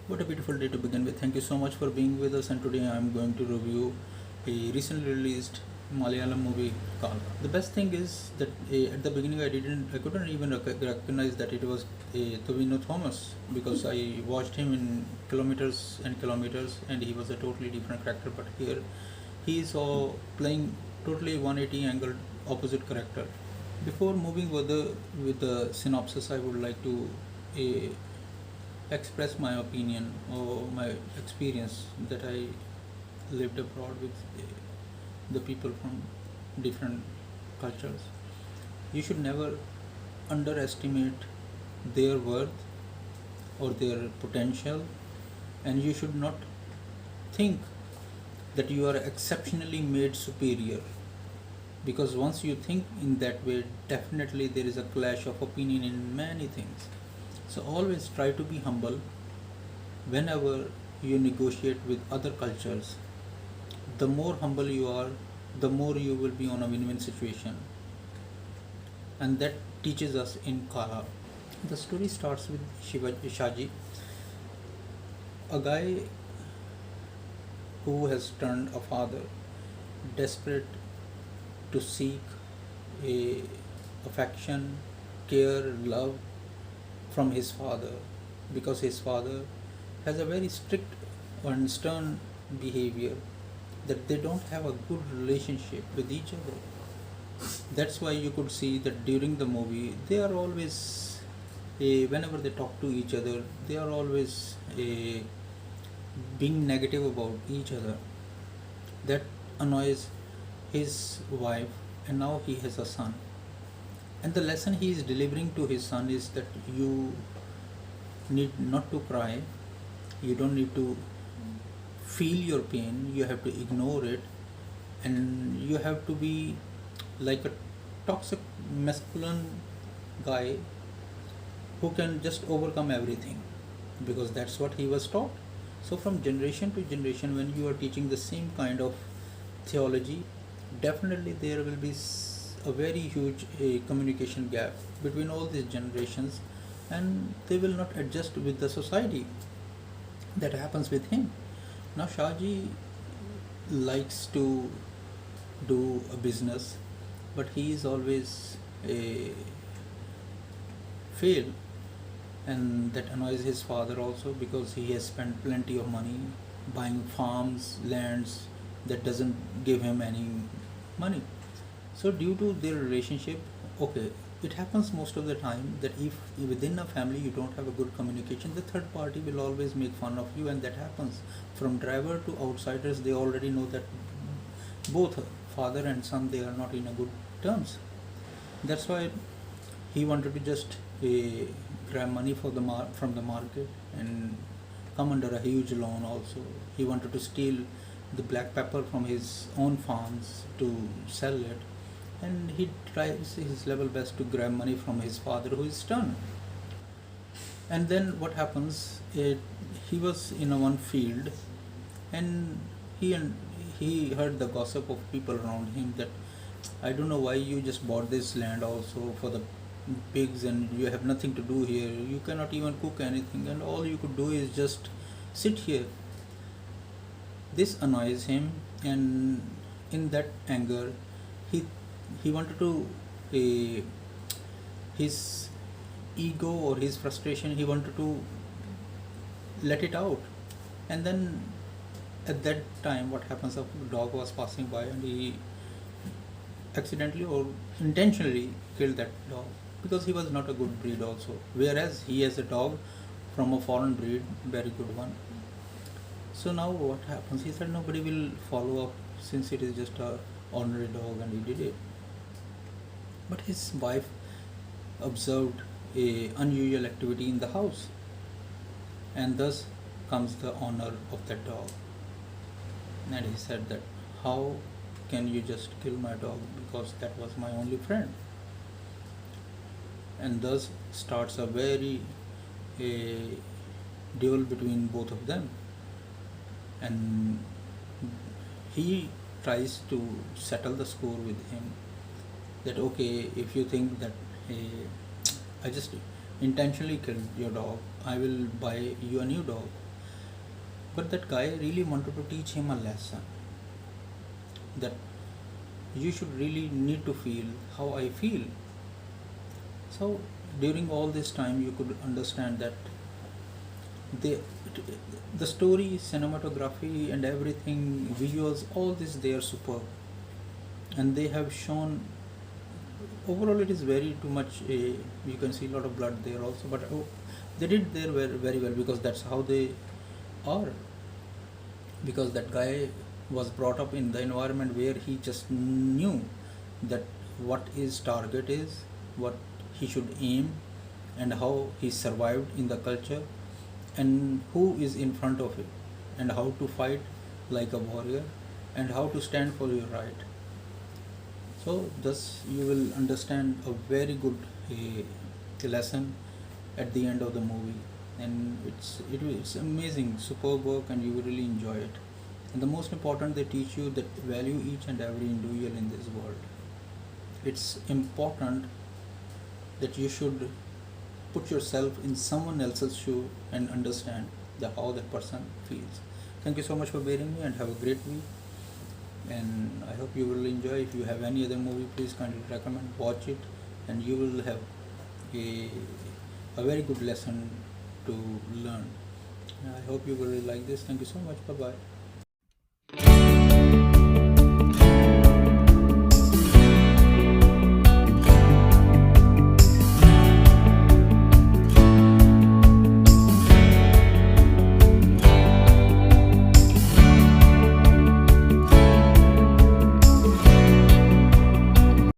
What a beautiful day to begin with. Thank you so much for being with us. And today I am going to review a recently released Malayalam movie called. The best thing is that at the beginning I couldn't even recognize that it was Tovino Thomas because I watched him in Kilometers and Kilometers, and he was a totally different character. But here he is playing totally 180 angle opposite character. Before moving further with the synopsis, I would like to uh, express my opinion or my experience that I lived abroad with the people from different cultures. You should never underestimate their worth or their potential, and you should not think that you are exceptionally made superior, because once you think in that way, definitely there is a clash of opinion in many things. So always try to be humble whenever you negotiate with other cultures. The more humble you are, the more you will be on a win-win situation, and that teaches us in Kala. The story starts with Shaji, a guy who has turned a father, desperate to seek a affection, care, love from his father, because his father has a very strict and stern behavior, that they don't have a good relationship with each other. That's why you could see that during the movie they are always whenever they talk to each other, they are always being negative about each other. That annoys his wife, and now he has a son. And the lesson he is delivering to his son is that you need not to cry, you don't need to feel your pain, you have to ignore it, and you have to be like a toxic masculine guy who can just overcome everything, because that's what he was taught. So from generation to generation, when you are teaching the same kind of theology, definitely there will be a very huge communication gap between all these generations, and they will not adjust with the society. That happens with him. Now Shaji likes to do a business, but he is always a fail, and that annoys his father also, because he has spent plenty of money buying farms, lands that doesn't give him any money. So due to their relationship, okay, it happens most of the time that if within a family you don't have a good communication, the third party will always make fun of you, and that happens from driver to outsiders. They already know that both father and son, they are not in a good terms. That's why he wanted to just grab money for from the market and come under a huge loan. Also, he wanted to steal the black pepper from his own farms to sell it, and he tries his level best to grab money from his father, who is stern. And then what happens? He was in a one field, and and he heard the gossip of people around him that I don't know why you just bought this land also for the pigs, and you have nothing to do here. You cannot even cook anything, and all you could do is just sit here. This annoys him, and in that anger, he he wanted to uh, his ego or his frustration. He wanted to let it out, and then at that time, what happens? A dog was passing by, and he accidentally or intentionally killed that dog, because he was not a good breed also, whereas he has a dog from a foreign breed, very good one. So now what happens? He said nobody will follow up, since it is just a ordinary dog and he did it. But his wife observed a unusual activity in the house, and thus comes the honor of that dog. And he said that how can you just kill my dog, because that was my only friend. And thus starts a very a duel between both of them, and he tries to settle the score with him, that okay, if you think that I just intentionally killed your dog, I will buy you a new dog. But that guy really wanted to teach him a lesson, that you should really need to feel how I feel. So during all this time, you could understand that they, the story, cinematography, and everything, visuals, all this, they are superb, and they have shown. Overall, it is very too much. You can see a lot of blood there also, but they did there very, very well, because that's how they are. Because that guy was brought up in the environment where he just knew that what his target is, what he should aim, and how he survived in the culture, and who is in front of it, and how to fight like a warrior, and how to stand for your right. So thus you will understand a very good lesson at the end of the movie, and it's amazing, superb work, and you will really enjoy it. And the most important, they teach you that value each and every individual in this world. It's important that you should put yourself in someone else's shoe and understand how that person feels. Thank you so much for bearing me, and have a great week. And I hope you will enjoy. If you have any other movie, please kindly recommend, watch it, and you will have a, a very good lesson to learn. I hope you will really like this. Thank you so much. Bye bye.